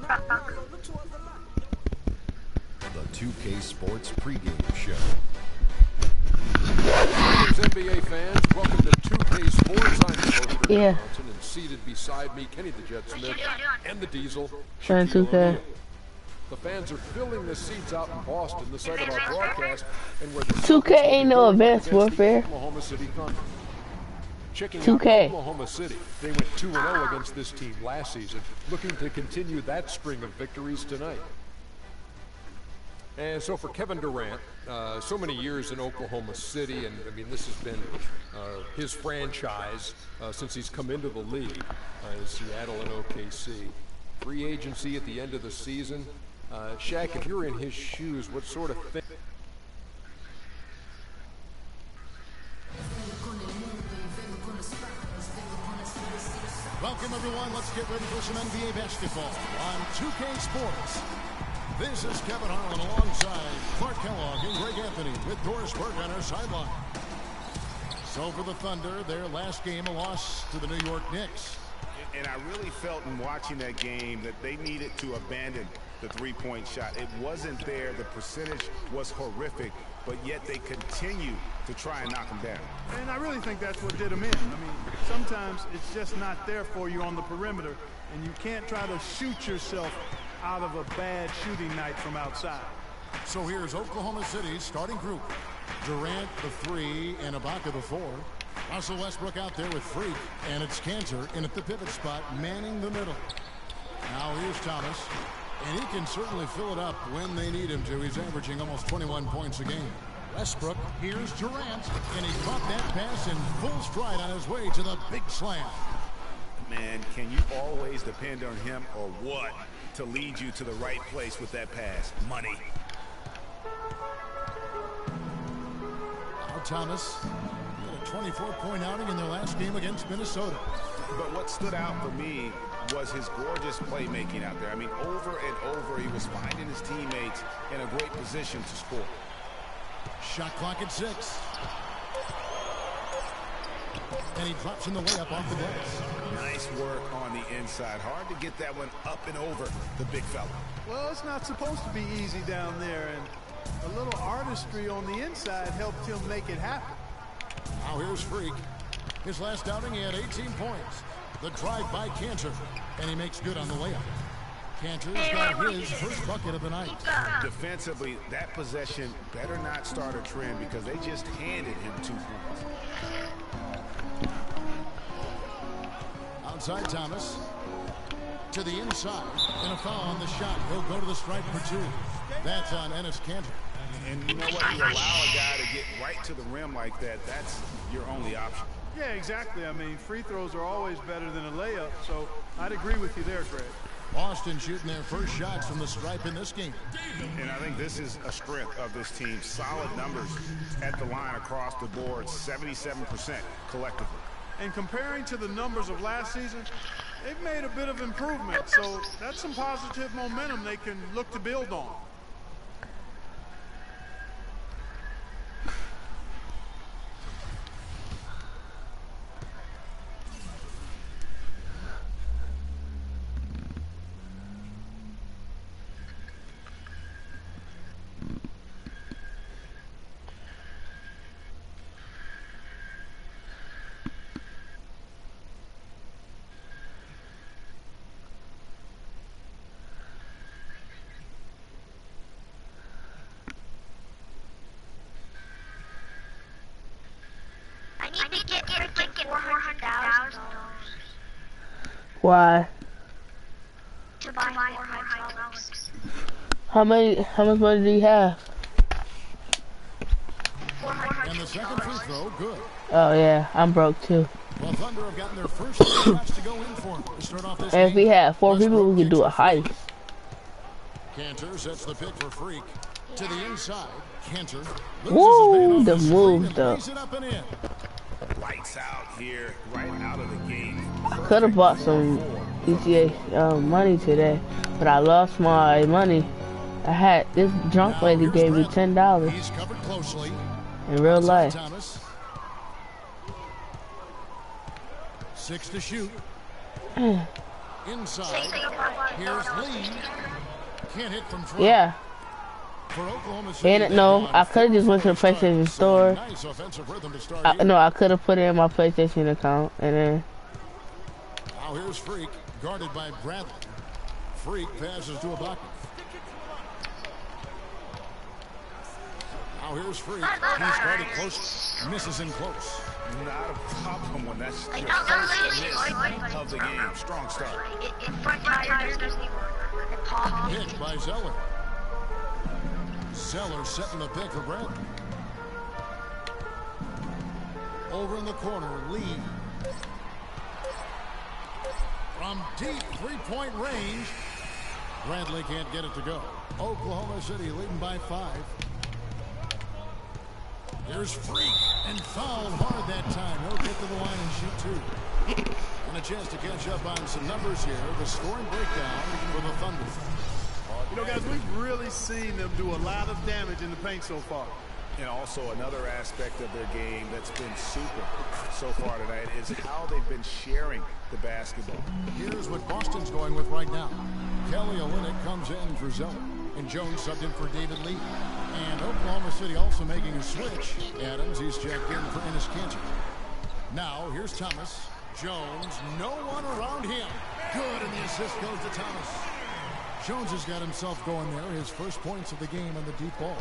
The 2K Sports pregame show. NBA fans, welcome to 2K Sports. I'm your host, Yeah. Johnson, and seated beside me, Kenny the Jet Smith and the Diesel. Showing 2K. The fans are filling the seats out in Boston, the site of our broadcast, and where the 2K ain't no advanced warfare. Oklahoma City Thunder. Checking 2K. out Oklahoma City, they went 2-0 against this team last season, looking to continue that string of victories tonight. And so for Kevin Durant, so many years in Oklahoma City, and I mean this has been his franchise since he's come into the league, Seattle and OKC. Free agency at the end of the season. Shaq, if you're in his shoes, what sort of thing? Welcome everyone, let's get ready for some NBA basketball on 2K Sports. This is Kevin Harlan alongside Clark Kellogg and Greg Anthony with Doris Berg on our sideline. So for the Thunder, their last game, a loss to the New York Knicks. And I really felt in watching that game that they needed to abandon the three-point shot. It wasn't there. The percentage was horrific, but yet they continue to try and knock them down. And I really think that's what did them in. I mean, sometimes it's just not there for you on the perimeter, and you can't try to shoot yourself out of a bad shooting night from outside. So here's Oklahoma City's starting group. Durant, the 3, and Ibaka, the 4. Russell Westbrook out there with Freak, and it's Cantor in at the pivot spot, manning the middle. Now here's Thomas, and he can certainly fill it up when they need him to. He's averaging almost 21 points a game. Westbrook, here's Durant, and he caught that pass in full stride on his way to the big slam. Man, can you always depend on him or what to lead you to the right place with that pass? Money. Now Thomas. 24-point outing in their last game against Minnesota. But what stood out for me was his gorgeous playmaking out there. I mean, over and over, he was finding his teammates in a great position to score. Shot clock at 6. And he drops in the layup off the glass. Nice work on the inside. Hard to get that one up and over the big fella. Well, it's not supposed to be easy down there, and a little artistry on the inside helped him make it happen. Now here's Freak. His last outing, he had 18 points. The drive by Cantor, and he makes good on the layup. Cantor's got his first bucket of the night. Defensively, that possession better not start a trend because they just handed him 2 points. Outside Thomas. To the inside. And a foul on the shot. He'll go to the strike for 2. That's on Enes Kanter. And you know what? You allow a guy to get right to the rim like that, that's your only option. Yeah, exactly. I mean, free throws are always better than a layup, so I'd agree with you there, Greg. Boston shooting their first shots from the stripe in this game. And I think this is a strength of this team. Solid numbers at the line across the board, 77% collectively. And comparing to the numbers of last season, they've made a bit of improvement, so that's some positive momentum they can look to build on. I need to get $400,000. Why? To buy more $400. How much money do you have? And the second free throw, good. Oh yeah, I'm broke too. Well, Thunder have gotten their first shots to go in for him to start off this And if game. we had 4 people, we could do a heist. Cantor sets the pick for Freak. To the inside, Cantor. Woo, the move though. It up and in. Lights out here, right out of the gate. I could have bought some GTA money today, but I lost my money. I had this drunk lady gave me $10 He's covered closely. in real life. Thomas. 6 to shoot. Inside. Here's Lee. Can't hit from front. Yeah. For Oklahoma City, And no, I could have just went to the PlayStation Store. nice offensive rhythm to start here. No, I could have put it in my PlayStation account and then. Now here's Freak, guarded by Bradley. Freak passes to Ibaka. Now here's Freak. He's guarded close, misses in close. Not a problem when that's your first miss of the game. Strong start. Hit by Zeller. Zeller setting the pick for Bradley. Over in the corner, Lee. From deep three-point range, Bradley can't get it to go. Oklahoma City leading by 5. Here's Freak, and fouled hard that time. He'll get to the line and shoot 2. And a chance to catch up on some numbers here. The scoring breakdown for the Thunder. You know, guys, we've really seen them do a lot of damage in the paint so far. And also another aspect of their game that's been super so far tonight is how they've been sharing the basketball. Here's what Boston's going with right now. Kelly Olynyk comes in for Zeller, and Jones subbed in for David Lee. And Oklahoma City also making a switch. Adams, he's checked in for Enes Kanter. Now, here's Thomas. Jones, no one around him. Good, and the assist goes to Thomas. Jones has got himself going there, his first points of the game on the deep ball.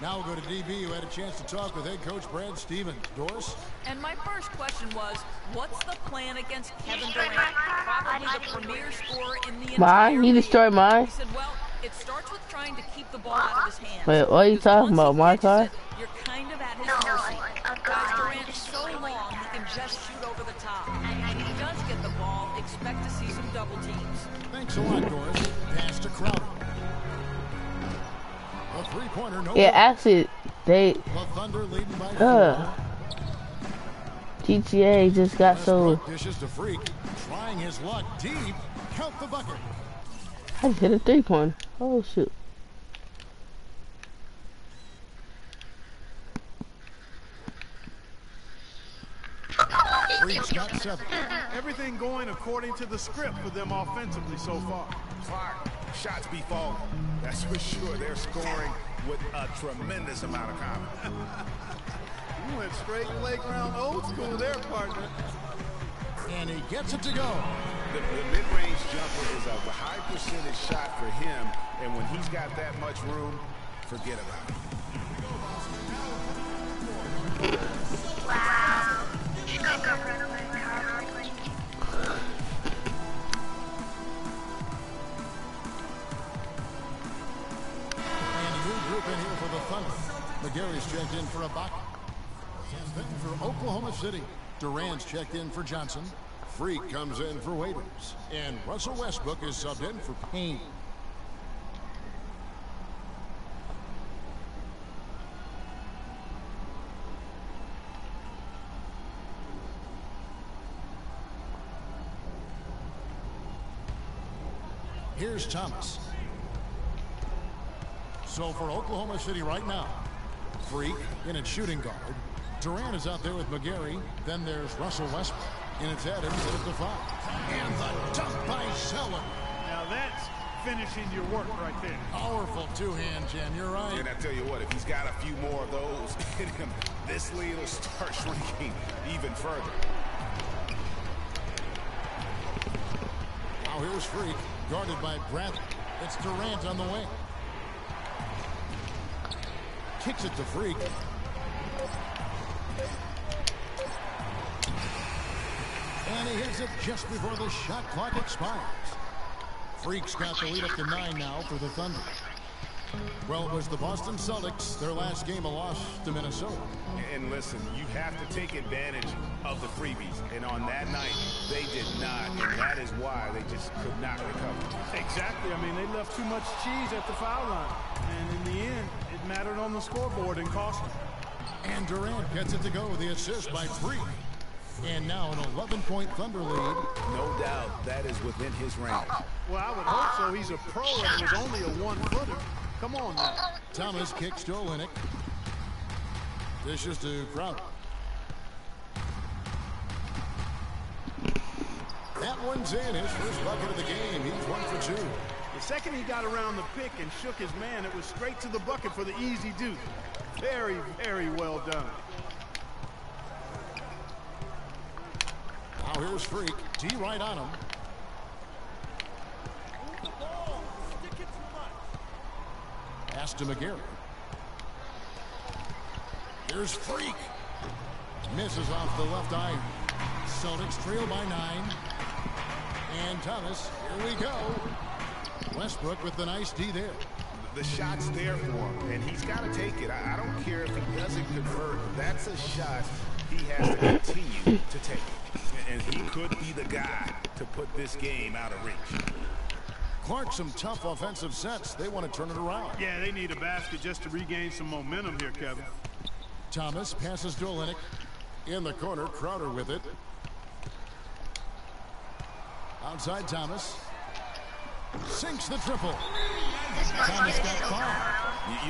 Now we'll go to DB, who had a chance to talk with head coach Brad Stevens. Doris? And my first question was, what's the plan against Kevin Durant? Probably the premier scorer in the entire Mine? He destroyed mine? He said, well, it starts with trying to keep the ball out of his hands. Wait, what are you talking about? My car? You're kind of at his mercy. Guys, Durant's so long, he can just shoot over the top. And if he does get the ball, expect to see some double teams. Thanks a lot, Doris. Pass to Crowder. A three-pointer, no. Yeah, actually, they. The Thunder leading by 4. GTA just got so. Dishes to Freak, trying his luck deep. Count the bucket. I just hit a 3-pointer. Oh shoot. Freak's got 7. Everything going according to the script for them offensively so far. Clark, shots be falling. That's for sure. They're scoring with a tremendous amount of confidence. You went straight playground old school there, partner. And he gets it to go. The mid-range jumper is a high percentage shot for him, and when he's got that much room, forget about it. Wow. And a new group in here for the Thunder. McGarry's checked in for Ibaka. For Oklahoma City, Durant's checked in for Johnson. Freak comes in for Waiters. And Russell Westbrook is subbed in for Payne. Here's Thomas. So for Oklahoma City right now, Freak in its shooting guard. Durant is out there with McGarry. Then there's Russell Westbrook. And it's Adams at the 5. And the dunk by Zeller. Now that's finishing your work right there. Powerful two-hand jam. You're right. And I tell you what, if he's got a few more of those in him, this lead will start shrinking even further. Now here's Freak, guarded by Bradley. It's Durant on the wing. Kicks it to Freak. And he hits it just before the shot clock expires. Freak's got the lead up to 9 now for the Thunder. Well, it was the Boston Celtics, their last game, a loss to Minnesota. And listen, you have to take advantage of the freebies. And on that night, they did not. And that is why they just could not recover. Exactly. I mean, they left too much cheese at the foul line. And in the end, it mattered on the scoreboard and cost them. And Durant gets it to go with the assist by Freak. And now an 11-point Thunder lead. No doubt that is within his range. Well, I would hope so. He's a pro and it was only a one-footer. Come on now. Thomas kicks to Olynyk. Dishes to Crowder. That That one's in. His first bucket of the game. He's 1 for 2. The second he got around the pick and shook his man, it was straight to the bucket for the easy deuce. Very, very well done. Now here's Freak. D right on him. Pass to McGarry. Here's Freak. Misses off the left iron. Celtics trail by 9. And Thomas, here we go. Westbrook with the nice D there. The shot's there for him, and he's got to take it. I don't care if he doesn't convert. That's a shot he has to continue to take. And he could be the guy to put this game out of reach. Clark, some tough offensive sets. They want to turn it around. Yeah, they need a basket just to regain some momentum here, Kevin. Thomas passes to Olynyk. In the corner, Crowder with it. Outside Thomas. Sinks the triple. Thomas got fouled.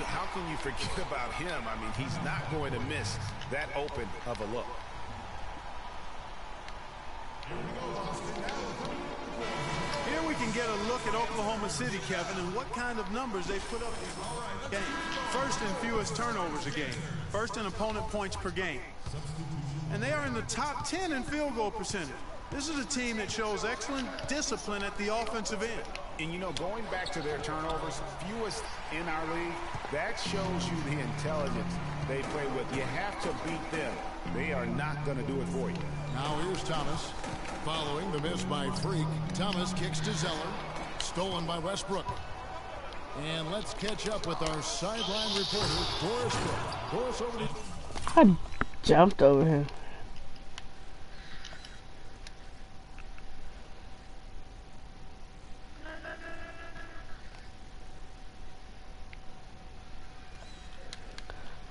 How can you forget about him? I mean, he's not going to miss that open of a look. Here we can get a look at Oklahoma City, Kevin, and what kind of numbers they put up in the game. First in fewest turnovers a game. First in opponent points per game. And they are in the top 10 in field goal percentage. This is a team that shows excellent discipline at the offensive end. And, you know, going back to their turnovers, fewest in our league, that shows you the intelligence they play with. You have to beat them. They are not going to do it for you. Now here's Thomas. Following the miss by Freak, Thomas kicks to Zeller. Stolen by Westbrook. And let's catch up with our sideline reporter, Doris Cook. Doris, over to you. I jumped over him.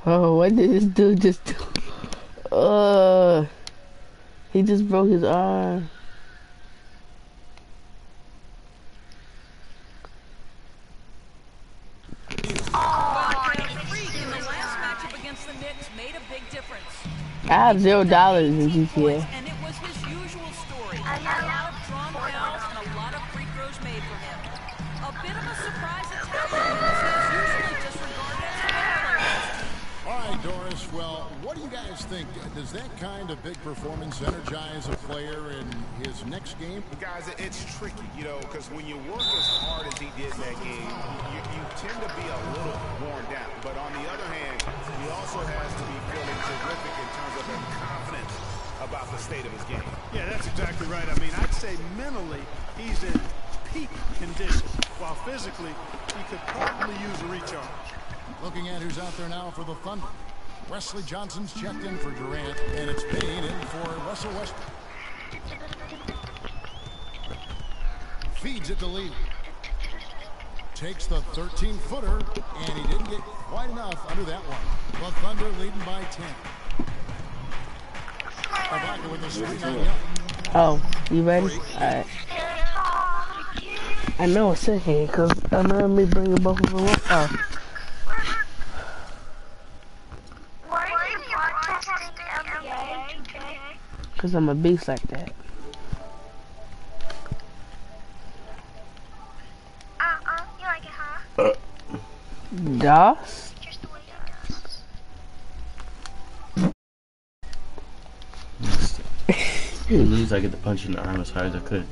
Oh, what did this dude just do? He just broke his arm. I have $0 in GTA. And it was his usual story. A lot of drawn fouls and a lot of free throws made for him. A bit of a surprise attack, as he's usually just regarded as a good player. All right, Doris. Well, what do you guys think? Does that kind of big performance energize a player in his next game? Guys, it's tricky, you know, because when you work as hard as he did in that game, you tend to be a little worn down. But on the other hand, he also has to be feeling terrific in terms of his confidence about the state of his game. Yeah, that's exactly right. I mean, I'd say mentally he's in peak condition, while physically he could probably use a recharge. Looking at who's out there now for the Thunder. Wesley Johnson's checked in for Durant, and it's Payne in for Russell Westbrook. Feeds it to Lee. Takes the 13-footer, and he didn't get quite enough under that one. The Thunder leading by 10. Ibaka with the screen on Young. Oh, you ready? Alright. I know it's in here, because I remember me bringing both of them up. Oh. Because I'm a beast like that. You like it, huh? DOS? Just the way it does. At least I get to punch in the arm as hard as I could.